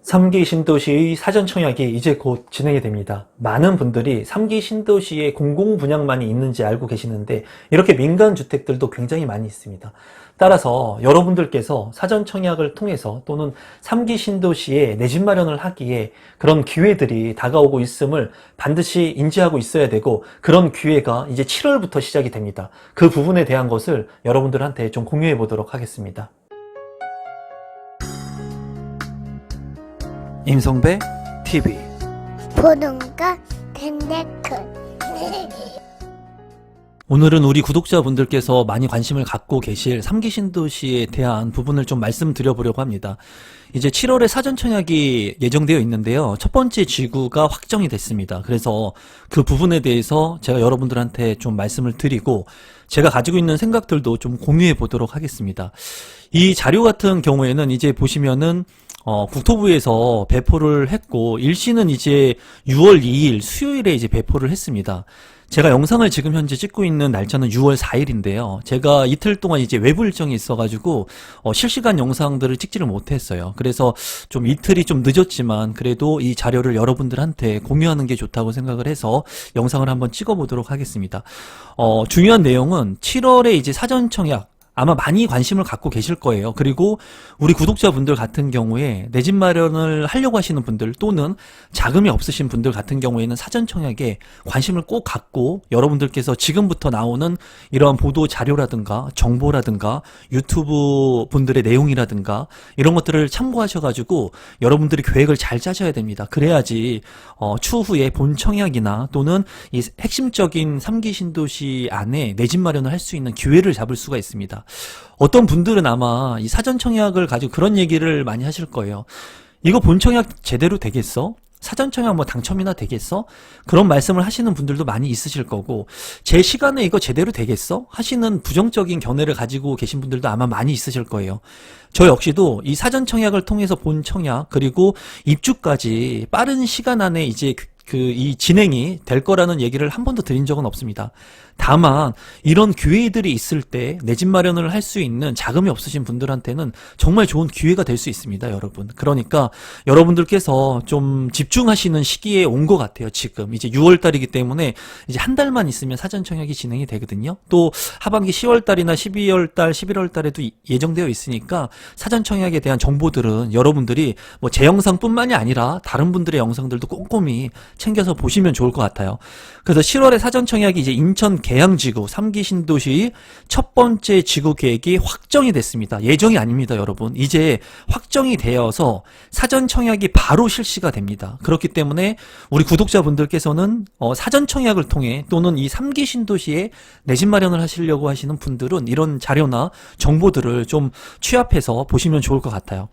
3기 신도시의 사전 청약이 이제 곧 진행이 됩니다. 많은 분들이 3기 신도시에 공공 분양만이 있는지 알고 계시는데 이렇게 민간 주택들도 굉장히 많이 있습니다. 따라서 여러분들께서 사전 청약을 통해서 또는 3기 신도시에 내 집 마련을 하기에 그런 기회들이 다가오고 있음을 반드시 인지하고 있어야 되고, 그런 기회가 이제 7월부터 시작이 됩니다. 그 부분에 대한 것을 여러분들한테 좀 공유해 보도록 하겠습니다. 임성배 TV. 보동과 캔데크. 오늘은 우리 구독자분들께서 많이 관심을 갖고 계실 3기 신도시에 대한 부분을 좀 말씀드려보려고 합니다. 이제 7월에 사전 청약이 예정되어 있는데요. 첫 번째 지구가 확정이 됐습니다. 그래서 그 부분에 대해서 제가 여러분들한테 좀 말씀을 드리고, 제가 가지고 있는 생각들도 좀 공유해 보도록 하겠습니다. 이 자료 같은 경우에는 이제 보시면은 국토부에서 배포를 했고, 일시는 이제 6월 2일 수요일에 이제 배포를 했습니다. 제가 영상을 지금 현재 찍고 있는 날짜는 6월 4일인데요. 제가 이틀 동안 이제 외부 일정이 있어가지고 실시간 영상들을 찍지를 못했어요. 그래서 좀 이틀이 좀 늦었지만 그래도 이 자료를 여러분들한테 공유하는 게 좋다고 생각을 해서 영상을 한번 찍어보도록 하겠습니다. 중요한 내용은 7월에 이제 사전 청약, 아마 많이 관심을 갖고 계실 거예요. 그리고 우리 구독자분들 같은 경우에 내 집 마련을 하려고 하시는 분들, 또는 자금이 없으신 분들 같은 경우에는 사전 청약에 관심을 꼭 갖고, 여러분들께서 지금부터 나오는 이러한 보도 자료라든가 정보라든가 유튜브 분들의 내용이라든가 이런 것들을 참고하셔가지고 여러분들이 계획을 잘 짜셔야 됩니다. 그래야지 추후에 본 청약이나 또는 이 핵심적인 3기 신도시 안에 내 집 마련을 할 수 있는 기회를 잡을 수가 있습니다. 어떤 분들은 아마 이 사전 청약을 가지고 그런 얘기를 많이 하실 거예요. 이거 본 청약 제대로 되겠어? 사전 청약 뭐 당첨이나 되겠어? 그런 말씀을 하시는 분들도 많이 있으실 거고, 제 시간에 이거 제대로 되겠어? 하시는 부정적인 견해를 가지고 계신 분들도 아마 많이 있으실 거예요. 저 역시도 이 사전 청약을 통해서 본 청약, 그리고 입주까지 빠른 시간 안에 이제 이 진행이 될 거라는 얘기를 한 번도 드린 적은 없습니다. 다만 이런 기회들이 있을 때 내 집 마련을 할 수 있는 자금이 없으신 분들한테는 정말 좋은 기회가 될 수 있습니다, 여러분. 그러니까 여러분들께서 좀 집중하시는 시기에 온 것 같아요. 지금 이제 6월 달이기 때문에 이제 한 달만 있으면 사전 청약이 진행이 되거든요. 또 하반기 10월 달이나 12월 달, 11월 달에도 예정되어 있으니까 사전 청약에 대한 정보들은 여러분들이 뭐 제 영상뿐만이 아니라 다른 분들의 영상들도 꼼꼼히 챙겨서 보시면 좋을 것 같아요. 그래서 7월에 사전 청약이 이제 인천 계양지구 3기 신도시 첫 번째 지구 계획이 확정이 됐습니다. 예정이 아닙니다, 여러분. 이제 확정이 되어서 사전 청약이 바로 실시가 됩니다. 그렇기 때문에 우리 구독자분들께서는 사전 청약을 통해, 또는 이 3기 신도시에 내 집 마련을 하시려고 하시는 분들은 이런 자료나 정보들을 좀 취합해서 보시면 좋을 것 같아요.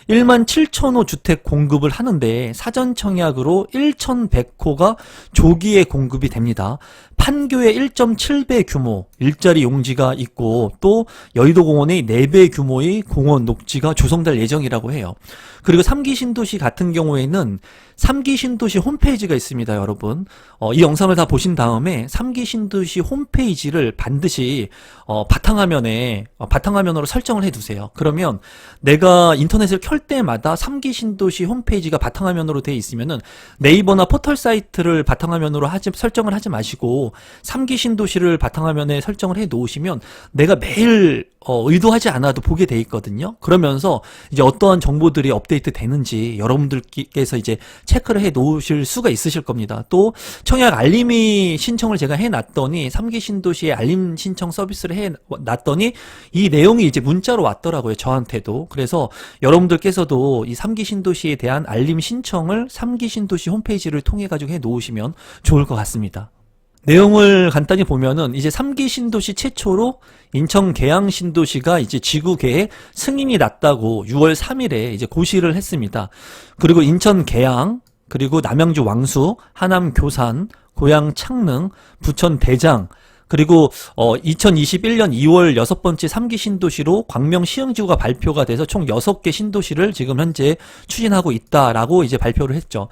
17,000호 주택 공급을 하는데 사전 청약으로 1,100호가 조기에 공급이 됩니다. 판교의 1.7배 규모 일자리 용지가 있고, 또 여의도공원의 4배 규모의 공원 녹지가 조성될 예정이라고 해요. 그리고 3기 신도시 같은 경우에는 3기 신도시 홈페이지가 있습니다, 여러분. 이 영상을 다 보신 다음에 3기 신도시 홈페이지를 반드시 바탕화면으로 설정을 해두세요. 그러면 내가 인터넷을 켤 때마다 3기 신도시 홈페이지가 바탕화면으로 되어 있으면은 네이버나 포털 사이트를 바탕화면으로 설정을 하지 마시고 3기 신도시를 바탕화면에 설정을 해 놓으시면 내가 매일 의도하지 않아도 보게 돼 있거든요. 그러면서 이제 어떠한 정보들이 업데이트 되는지 여러분들께서 이제 체크를 해 놓으실 수가 있으실 겁니다. 또 청약 알림이 신청을 제가 해 놨더니 3기 신도시에 알림 신청 서비스를 해 놨더니 이 내용이 이제 문자로 왔더라고요, 저한테도. 그래서 여러분들께서도 이 3기 신도시에 대한 알림 신청을 3기 신도시 홈페이지를 통해 가지고 해 놓으시면 좋을 것 같습니다. 내용을 간단히 보면은 이제 3기 신도시 최초로 인천 계양 신도시가 이제 지구 계획 승인이 났다고 6월 3일에 이제 고시를 했습니다. 그리고 인천 계양, 그리고 남양주 왕수, 하남 교산, 고양 창릉, 부천 대장, 그리고 2021년 2월 6번째 3기 신도시로 광명 시흥지구가 발표가 돼서 총 6개 신도시를 지금 현재 추진하고 있다라고 이제 발표를 했죠.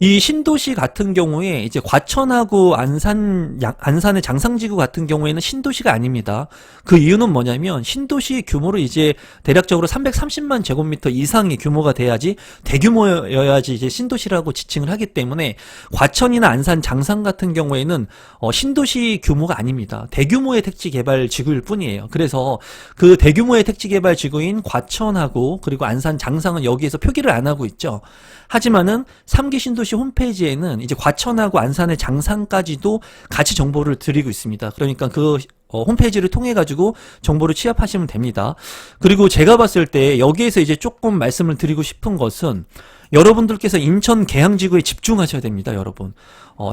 이 신도시 같은 경우에 이제 과천하고 안산의 장상지구 같은 경우에는 신도시가 아닙니다. 그 이유는 뭐냐면 신도시 규모로 이제 대략적으로 330만 제곱미터 이상의 규모가 돼야지 대규모여야지 이제 신도시라고 지칭을 하기 때문에 과천이나 안산, 장상 같은 경우에는 신도시 규모가 아닙니다. 대규모의 택지 개발 지구일 뿐이에요. 그래서 그 대규모의 택지 개발 지구인 과천하고 그리고 안산, 장상은 여기에서 표기를 안 하고 있죠. 하지만은 3기 신도시 홈페이지에는 이제 과천하고 안산의 장상까지도 같이 정보를 드리고 있습니다. 그러니까 그 홈페이지를 통해 가지고 정보를 취합하시면 됩니다. 그리고 제가 봤을 때 여기에서 이제 조금 말씀을 드리고 싶은 것은 여러분들께서 인천 계양지구에 집중하셔야 됩니다, 여러분.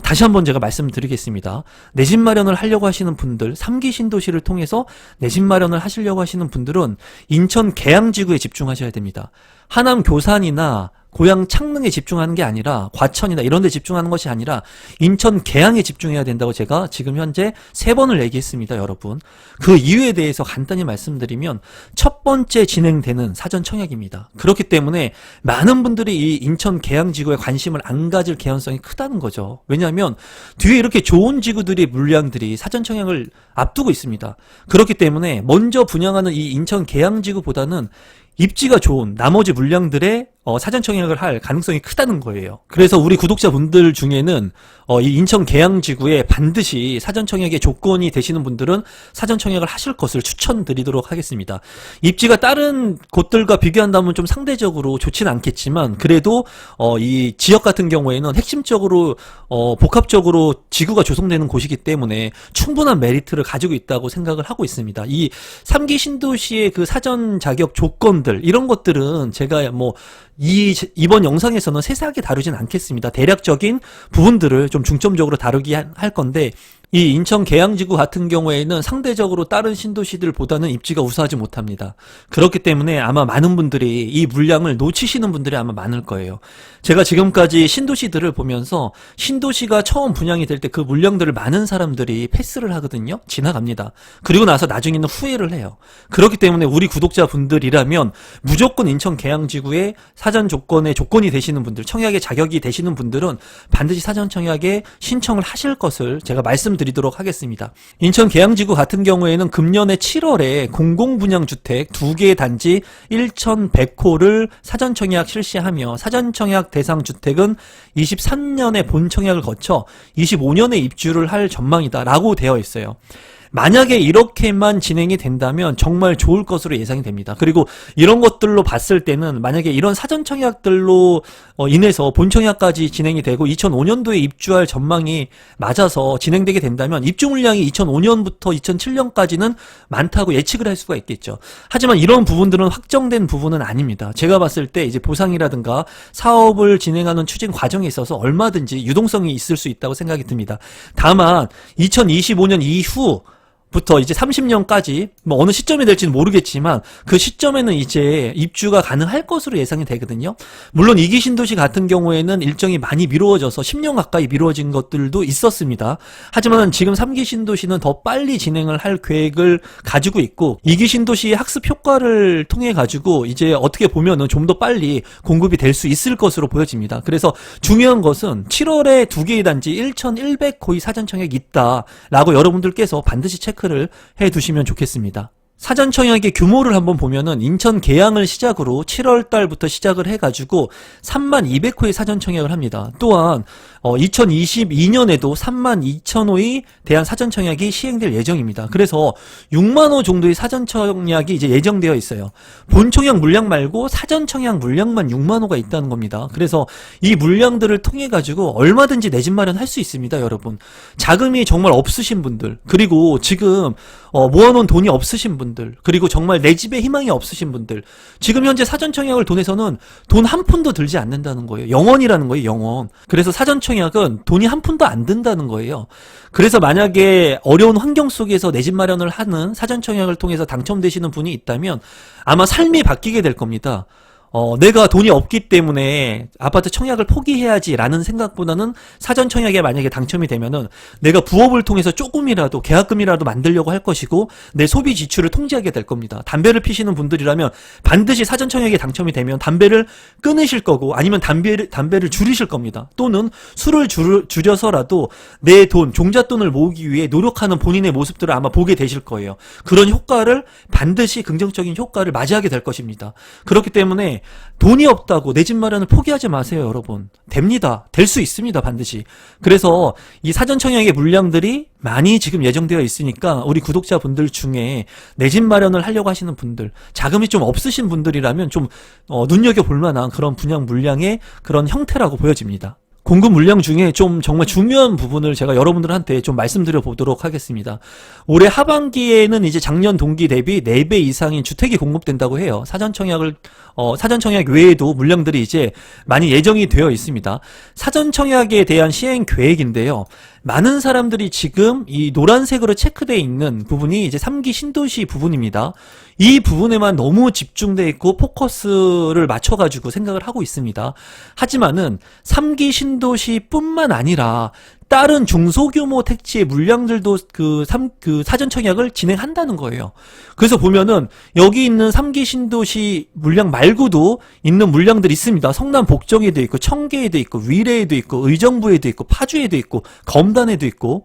다시 한번 제가 말씀드리겠습니다. 내 집 마련을 하려고 하시는 분들, 3기 신도시를 통해서 내 집 마련을 하시려고 하시는 분들은 인천 계양지구에 집중하셔야 됩니다. 하남 교산이나 고향 창릉에 집중하는 게 아니라 과천이나 이런 데 집중하는 것이 아니라 인천 계양에 집중해야 된다고 제가 지금 현재 3번을 얘기했습니다, 여러분. 그 이유에 대해서 간단히 말씀드리면 첫 번째 진행되는 사전 청약입니다. 그렇기 때문에 많은 분들이 이 인천 계양 지구에 관심을 안 가질 개연성이 크다는 거죠. 왜냐하면 뒤에 이렇게 좋은 지구들의 물량들이 사전 청약을 앞두고 있습니다. 그렇기 때문에 먼저 분양하는 이 인천 계양 지구보다는 입지가 좋은 나머지 물량들의 사전 청약을 할 가능성이 크다는 거예요. 그래서 우리 구독자분들 중에는 이 인천 계양지구에 반드시 사전 청약의 조건이 되시는 분들은 사전 청약을 하실 것을 추천드리도록 하겠습니다. 입지가 다른 곳들과 비교한다면 좀 상대적으로 좋지는 않겠지만 그래도 이 지역 같은 경우에는 핵심적으로 복합적으로 지구가 조성되는 곳이기 때문에 충분한 메리트를 가지고 있다고 생각을 하고 있습니다. 이 3기 신도시의 그 사전 자격 조건들 이런 것들은 제가 이번 영상에서는 세세하게 다루진 않겠습니다. 대략적인 부분들을 좀 중점적으로 다루기 할 건데 이 인천 계양지구 같은 경우에는 상대적으로 다른 신도시들보다는 입지가 우수하지 못합니다. 그렇기 때문에 아마 많은 분들이 이 물량을 놓치시는 분들이 아마 많을 거예요. 제가 지금까지 신도시들을 보면서 신도시가 처음 분양이 될 때 그 물량들을 많은 사람들이 패스를 하거든요. 지나갑니다. 그리고 나서 나중에는 후회를 해요. 그렇기 때문에 우리 구독자분들이라면 무조건 인천 계양지구의 사전 조건의 조건이 되시는 분들, 청약의 자격이 되시는 분들은 반드시 사전 청약에 신청을 하실 것을 제가 말씀드리도록 하겠습니다. 인천 계양지구 같은 경우에는 금년에 7월에 공공분양주택 2개의 단지 1,100호를 사전 청약 실시하며 사전 청약 대상 주택은 23년에 본 청약을 거쳐 25년에 입주를 할 전망이다 라고 되어 있어요. 만약에 이렇게만 진행이 된다면 정말 좋을 것으로 예상이 됩니다. 그리고 이런 것들로 봤을 때는 만약에 이런 사전 청약들로 인해서 본 청약까지 진행이 되고 2005년도에 입주할 전망이 맞아서 진행되게 된다면 입주 물량이 2005년부터 2007년까지는 많다고 예측을 할 수가 있겠죠. 하지만 이런 부분들은 확정된 부분은 아닙니다. 제가 봤을 때 이제 보상이라든가 사업을 진행하는 추진 과정에 있어서 얼마든지 유동성이 있을 수 있다고 생각이 듭니다. 다만 2025년 이후 부터 이제 30년까지 어느 시점이 될지는 모르겠지만 그 시점에는 이제 입주가 가능할 것으로 예상이 되거든요. 물론 2기 신도시 같은 경우에는 일정이 많이 미루어져서 10년 가까이 미루어진 것들도 있었습니다. 하지만 지금 3기 신도시는 더 빨리 진행을 할 계획을 가지고 있고 2기 신도시의 학습 효과를 통해 가지고 이제 어떻게 보면은 좀 더 빨리 공급이 될 수 있을 것으로 보여집니다. 그래서 중요한 것은 7월에 2개의 단지 1,100호의 사전 청약이 있다라고 여러분들께서 반드시 체크를 해 두시면 좋겠습니다. 사전 청약의 규모를 한번 보면은 인천 계양을 시작으로 7월 달부터 시작을 해가지고 32,000호의 사전 청약을 합니다. 또한 2022년에도 32,000호의 대한 사전 청약이 시행될 예정입니다. 그래서 6만 호 정도의 사전 청약이 이제 예정되어 있어요. 본 청약 물량 말고 사전 청약 물량만 6만 호가 있다는 겁니다. 그래서 이 물량들을 통해 가지고 얼마든지 내 집 마련할 수 있습니다, 여러분. 자금이 정말 없으신 분들, 그리고 지금 모아놓은 돈이 없으신 분들, 그리고 정말 내 집에 희망이 없으신 분들, 지금 현재 사전 청약을 통해서는 돈 한 푼도 들지 않는다는 거예요. 영원이라는 거예요, 영원. 그래서 사전 청약은 돈이 한 푼도 안 든다는 거예요. 그래서 만약에 어려운 환경 속에서 내 집 마련을 하는 사전 청약을 통해서 당첨되시는 분이 있다면 아마 삶이 바뀌게 될 겁니다. 내가 돈이 없기 때문에 아파트 청약을 포기해야지라는 생각보다는 사전 청약에 만약에 당첨이 되면은 내가 부업을 통해서 조금이라도 계약금이라도 만들려고 할 것이고 내 소비 지출을 통제하게 될 겁니다. 담배를 피시는 분들이라면 반드시 사전 청약에 당첨이 되면 담배를 끊으실 거고 아니면 담배를 줄이실 겁니다. 또는 술을 줄여서라도 내 돈, 종잣돈을 모으기 위해 노력하는 본인의 모습들을 아마 보게 되실 거예요. 그런 효과를 반드시 긍정적인 효과를 맞이하게 될 것입니다. 그렇기 때문에 돈이 없다고 내 집 마련을 포기하지 마세요, 여러분. 됩니다. 될 수 있습니다, 반드시. 그래서 이 사전 청약의 물량들이 많이 지금 예정되어 있으니까 우리 구독자분들 중에 내 집 마련을 하려고 하시는 분들, 자금이 좀 없으신 분들이라면 좀 눈여겨볼 만한 그런 분양 물량의 그런 형태라고 보여집니다. 공급 물량 중에 좀 정말 중요한 부분을 제가 여러분들한테 좀 말씀드려 보도록 하겠습니다. 올해 하반기에는 이제 작년 동기 대비 4배 이상인 주택이 공급된다고 해요. 사전 청약 외에도 물량들이 이제 많이 예정이 되어 있습니다. 사전 청약에 대한 시행 계획인데요. 많은 사람들이 지금 이 노란색으로 체크되어 있는 부분이 이제 3기 신도시 부분입니다. 이 부분에만 너무 집중되어 있고 포커스를 맞춰가지고 생각을 하고 있습니다. 하지만은 3기 신도시뿐만 아니라 다른 중소규모 택지의 물량들도 그 사전 청약을 진행한다는 거예요. 그래서 보면은 여기 있는 3기 신도시 물량 말고도 있는 물량들이 있습니다. 성남 복정에도 있고 청계에도 있고 위례에도 있고 의정부에도 있고 파주에도 있고 검단에도 있고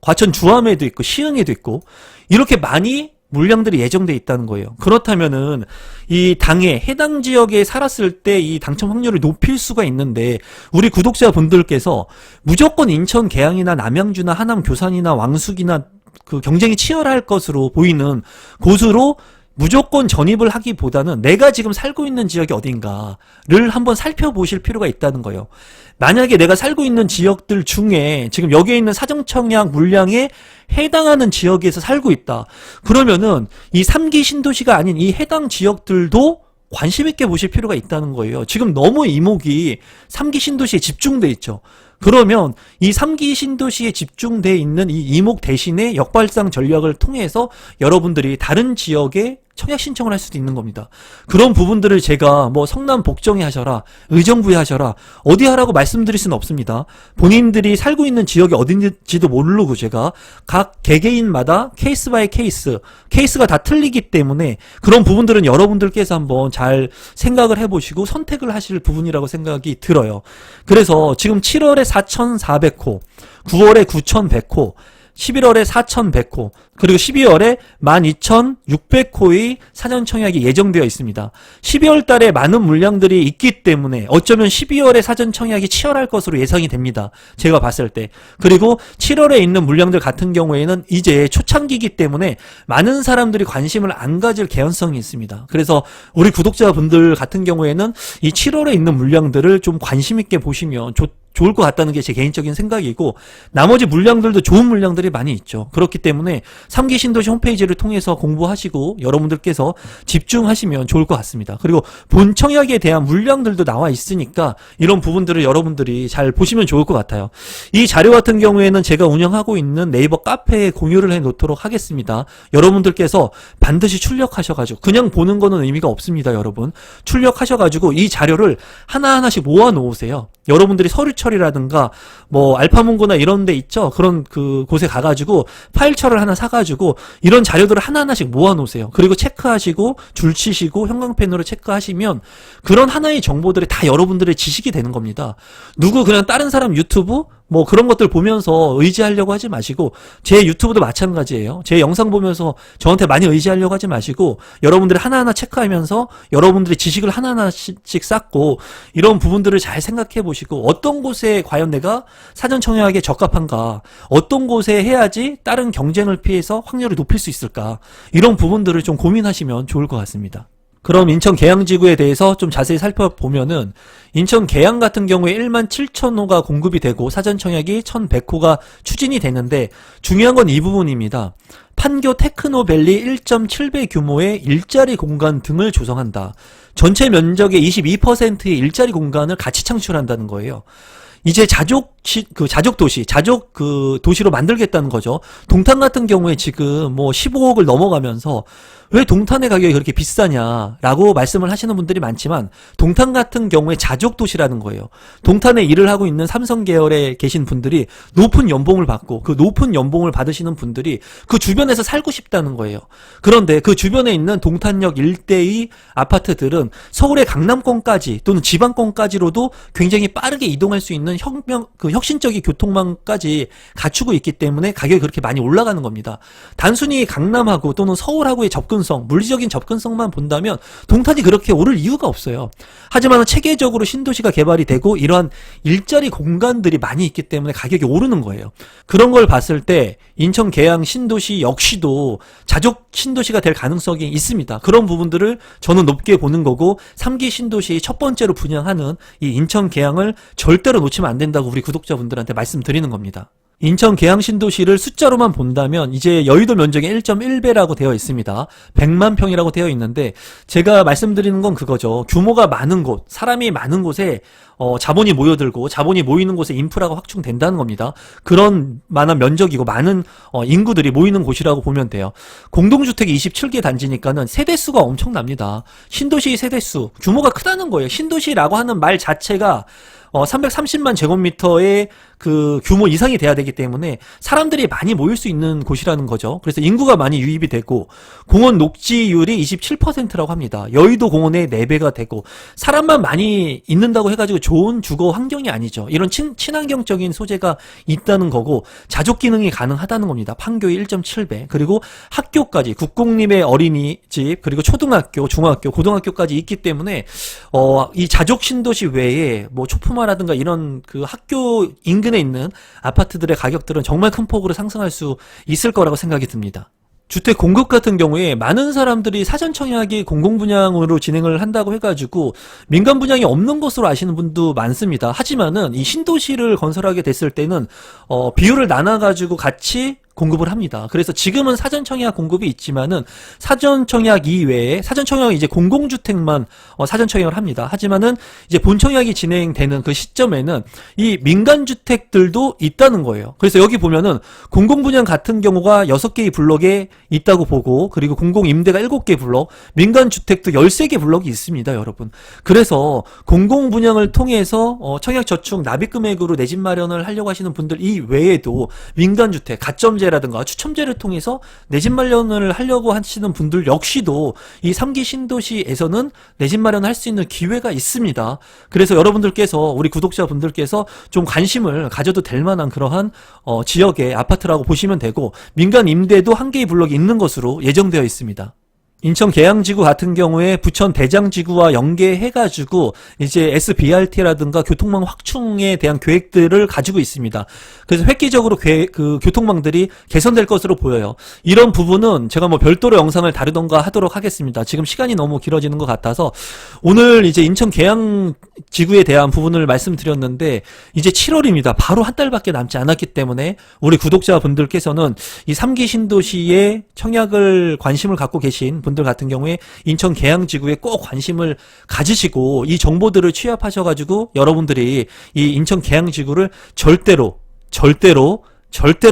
과천 주암에도 있고 시흥에도 있고 이렇게 많이 물량들이 예정돼 있다는 거예요. 그렇다면은 이 당에 해당 지역에 살았을 때 이 당첨 확률을 높일 수가 있는데 우리 구독자분들께서 무조건 인천 계양이나 남양주나 하남 교산이나 왕숙이나 그 경쟁이 치열할 것으로 보이는 곳으로 무조건 전입을 하기보다는 내가 지금 살고 있는 지역이 어딘가를 한번 살펴보실 필요가 있다는 거예요. 만약에 내가 살고 있는 지역들 중에 지금 여기에 있는 사전청약 물량에 해당하는 지역에서 살고 있다. 그러면은 이 3기 신도시가 아닌 이 해당 지역들도 관심 있게 보실 필요가 있다는 거예요. 지금 너무 이목이 3기 신도시에 집중돼 있죠. 그러면 이 3기 신도시에 집중돼 있는 이 이목 대신에 역발상 전략을 통해서 여러분들이 다른 지역에 청약 신청을 할 수도 있는 겁니다. 그런 부분들을 제가 뭐 성남 복정에 하셔라, 의정부에 하셔라, 어디 하라고 말씀드릴 수는 없습니다. 본인들이 살고 있는 지역이 어딘지도 모르고 제가 각 개개인마다 케이스 바이 케이스가 다 틀리기 때문에 그런 부분들은 여러분들께서 한번 잘 생각을 해보시고 선택을 하실 부분이라고 생각이 들어요. 그래서 지금 7월에 4,400호, 9월에 9,100호, 11월에 4,100호, 그리고 12월에 12,600호의 사전 청약이 예정되어 있습니다. 12월 달에 많은 물량들이 있기 때문에 어쩌면 12월에 사전 청약이 치열할 것으로 예상이 됩니다. 제가 봤을 때. 그리고 7월에 있는 물량들 같은 경우에는 이제 초창기이기 때문에 많은 사람들이 관심을 안 가질 개연성이 있습니다. 그래서 우리 구독자분들 같은 경우에는 이 7월에 있는 물량들을 좀 관심 있게 보시면 좋을 것 같다는 게 제 개인적인 생각이고 나머지 물량들도 좋은 물량들이 많이 있죠. 그렇기 때문에 3기 신도시 홈페이지를 통해서 공부하시고 여러분들께서 집중하시면 좋을 것 같습니다. 그리고 본 청약에 대한 물량들도 나와 있으니까 이런 부분들을 여러분들이 잘 보시면 좋을 것 같아요. 이 자료 같은 경우에는 제가 운영하고 있는 네이버 카페에 공유를 해 놓도록 하겠습니다. 여러분들께서 반드시 출력하셔가지고 그냥 보는 거는 의미가 없습니다. 여러분 출력하셔가지고 이 자료를 하나하나씩 모아 놓으세요. 여러분들이 서류 처리라든가 뭐 알파문고나 이런 데 있죠. 그런 그 곳에 가가지고 파일처를 하나 사가지고 이런 자료들을 하나하나씩 모아 놓으세요. 그리고 체크하시고 줄치시고 형광펜으로 체크하시면 그런 하나의 정보들이 다 여러분들의 지식이 되는 겁니다. 누구 그냥 다른 사람 유튜브 뭐 그런 것들 보면서 의지하려고 하지 마시고 제 유튜브도 마찬가지예요. 제 영상 보면서 저한테 많이 의지하려고 하지 마시고 여러분들이 하나하나 체크하면서 여러분들의 지식을 하나하나씩 쌓고 이런 부분들을 잘 생각해 보시고 어떤 곳에 과연 내가 사전 청약에 적합한가, 어떤 곳에 해야지 다른 경쟁을 피해서 확률을 높일 수 있을까, 이런 부분들을 좀 고민하시면 좋을 것 같습니다. 그럼 인천 계양지구에 대해서 좀 자세히 살펴보면은 인천 계양 같은 경우에 17,000호가 공급이 되고 사전 청약이 1,100호가 추진이 되는데 중요한 건 이 부분입니다. 판교 테크노밸리 1.7배 규모의 일자리 공간 등을 조성한다. 전체 면적의 22%의 일자리 공간을 같이 창출한다는 거예요. 이제 자족 도시로 만들겠다는 거죠. 동탄 같은 경우에 지금 뭐 15억을 넘어가면서 왜 동탄의 가격이 그렇게 비싸냐라고 말씀을 하시는 분들이 많지만, 동탄 같은 경우에 자족 도시라는 거예요. 동탄에 일을 하고 있는 삼성 계열에 계신 분들이 높은 연봉을 받고, 그 높은 연봉을 받으시는 분들이 그 주변에서 살고 싶다는 거예요. 그런데 그 주변에 있는 동탄역 일대의 아파트들은 서울의 강남권까지 또는 지방권까지로도 굉장히 빠르게 이동할 수 있는 혁신적인 교통망까지 갖추고 있기 때문에 가격이 그렇게 많이 올라가는 겁니다. 단순히 강남하고 또는 서울하고의 물리적인 접근성만 본다면 동탄이 그렇게 오를 이유가 없어요. 하지만 체계적으로 신도시가 개발이 되고 이러한 일자리 공간들이 많이 있기 때문에 가격이 오르는 거예요. 그런 걸 봤을 때 인천 계양 신도시 역시도 자족 신도시가 될 가능성이 있습니다. 그런 부분들을 저는 높게 보는 거고, 3기 신도시 첫 번째로 분양하는 이 인천 계양을 절대로 놓치면 안 된다고 우리 구독자분들한테 말씀드리는 겁니다. 인천 계양 신도시를 숫자로만 본다면 이제 여의도 면적의 1.1배라고 되어 있습니다. 100만 평이라고 되어 있는데, 제가 말씀드리는 건 그거죠. 규모가 많은 곳, 사람이 많은 곳에 자본이 모여들고, 자본이 모이는 곳에 인프라가 확충된다는 겁니다. 그런 만한 면적이고 많은 인구들이 모이는 곳이라고 보면 돼요. 공동주택이 27개 단지니까는 세대수가 엄청납니다. 신도시 세대수, 규모가 크다는 거예요. 신도시라고 하는 말 자체가 330만 제곱미터의 그 규모 이상이 돼야 되기 때문에 사람들이 많이 모일 수 있는 곳이라는 거죠. 그래서 인구가 많이 유입이 되고, 공원 녹지율이 27%라고 합니다. 여의도 공원의 4배가 되고, 사람만 많이 있는다고 해가지고 좋은 주거 환경이 아니죠. 이런 친환경적인 소재가 있다는 거고, 자족 기능이 가능하다는 겁니다. 판교의 1.7배, 그리고 학교까지, 국공립의 어린이집, 그리고 초등학교, 중학교, 고등학교까지 있기 때문에 이 자족 신도시 외에 뭐 초품화라든가 이런 그 학교 인근에 있는 아파트들의 가격들은 정말 큰 폭으로 상승할 수 있을 거라고 생각이 듭니다. 주택 공급 같은 경우에 많은 사람들이 사전 청약이 공공분양으로 진행을 한다고 해가지고 민간 분양이 없는 것으로 아시는 분도 많습니다. 하지만은 이 신도시를 건설하게 됐을 때는 비율을 나눠가지고 같이 공급을 합니다. 그래서 지금은 사전 청약 공급이 있지만은 사전 청약 이외에, 사전 청약은 이제 공공주택만 사전 청약을 합니다. 하지만은 이제 본 청약이 진행되는 그 시점에는 이 민간 주택들도 있다는 거예요. 그래서 여기 보면은 공공분양 같은 경우가 6개의 블록에 있다고 보고, 그리고 공공임대가 7개 블록, 민간 주택도 13개 블록이 있습니다, 여러분. 그래서 공공분양을 통해서 청약저축 납입금액으로 내 집 마련을 하려고 하시는 분들 이외에도 민간주택, 가점제라든가 추첨제를 통해서 내 집 마련을 하려고 하시는 분들 역시도 이 3기 신도시에서는 내 집 마련을 할 수 있는 기회가 있습니다. 그래서 여러분들께서, 우리 구독자분들께서 좀 관심을 가져도 될 만한 그러한 지역의 아파트라고 보시면 되고, 민간 임대도 1개의 블록이 있는 것으로 예정되어 있습니다. 인천 계양지구 같은 경우에 부천 대장지구와 연계해가지고 이제 SBRT라든가 교통망 확충에 대한 계획들을 가지고 있습니다. 그래서 획기적으로 그 교통망들이 개선될 것으로 보여요. 이런 부분은 제가 뭐 별도로 영상을 다루던가 하도록 하겠습니다. 지금 시간이 너무 길어지는 것 같아서 오늘 이제 인천 계양지구에 대한 부분을 말씀드렸는데, 이제 7월입니다. 바로 한 달밖에 남지 않았기 때문에 우리 구독자분들께서는 이 3기 신도시의 청약을 관심을 갖고 계신 분들 같은 경우에 인천 계양지구에 꼭 관심을 가지시고 이 정보들을 취합하셔가지고 여러분들이 이 인천 계양지구를 절대로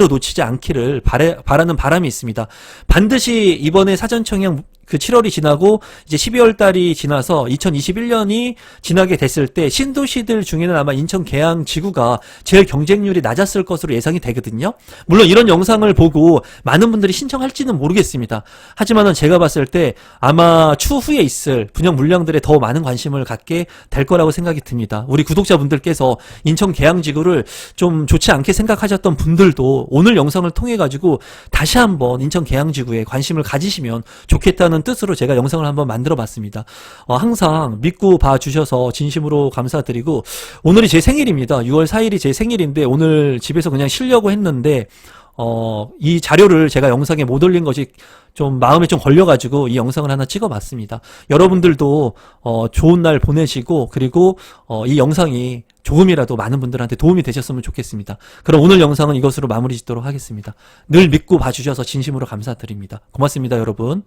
놓치지 않기를 바라는 바람이 있습니다. 반드시 이번에 사전청약 그 7월이 지나고 이제 12월 달이 지나서 2021년이 지나게 됐을 때 신도시들 중에는 아마 인천 계양지구가 제일 경쟁률이 낮았을 것으로 예상이 되거든요. 물론 이런 영상을 보고 많은 분들이 신청할지는 모르겠습니다. 하지만은 제가 봤을 때 아마 추후에 있을 분양 물량들에 더 많은 관심을 갖게 될 거라고 생각이 듭니다. 우리 구독자분들께서 인천 계양지구를 좀 좋지 않게 생각하셨던 분들도 오늘 영상을 통해 가지고 다시 한번 인천 계양지구에 관심을 가지시면 좋겠다는 뜻으로 제가 영상을 한번 만들어 봤습니다. 항상 믿고 봐주셔서 진심으로 감사드리고, 오늘이 제 생일입니다. 6월 4일이 제 생일인데 오늘 집에서 그냥 쉬려고 했는데 이 자료를 제가 영상에 못 올린 것이 좀 마음에 좀 걸려가지고 이 영상을 하나 찍어봤습니다. 여러분들도 좋은 날 보내시고, 그리고 이 영상이 조금이라도 많은 분들한테 도움이 되셨으면 좋겠습니다. 그럼 오늘 영상은 이것으로 마무리 짓도록 하겠습니다. 늘 믿고 봐주셔서 진심으로 감사드립니다. 고맙습니다, 여러분.